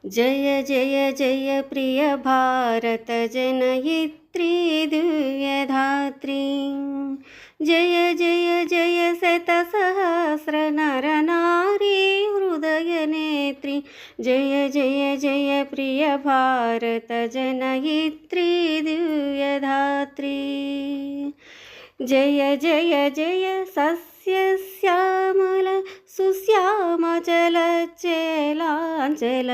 जय जय जय प्रिय भारत जनयित्री दिव्यधात्री। जय जय जय शतसहस्र नर नारी हृदय नेत्री। जय जय जय प्रिय भारत जनयित्री दिव्यधात्री। जय जय जय सस्यश्यामल सुश्यामचल चेलांचल।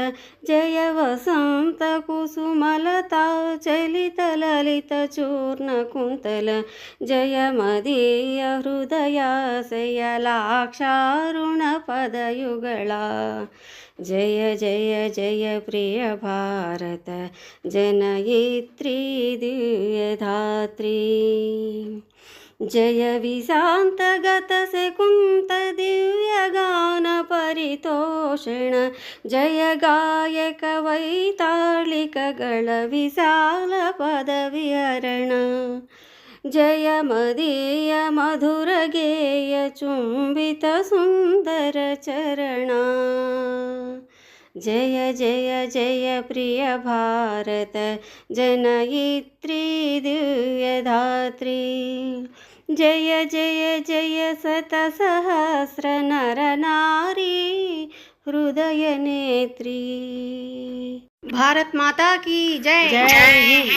जय वसंत कुसुमलता चलित ललित चूर्ण कुंतल। जय मदीय हृदयाशय लाक्षारुण पदयुगला। जय जय जय प्रिय भारत जनयित्री दिव्यधात्री। जय विशान्तगत सेकुंत दिव्य गान परितोषण। जय गायक वैताళिक गळ विशाल पद विहरण। जय मदीय मधुर गेय चुंबित सुंदर चरणा। जय जय जय प्रिय भारत जनयित्री दिव्यधात्री। जय जय जय शतसहस्र नर नारी हृदय नेत्री। भारत माता की जय। जय हिंद।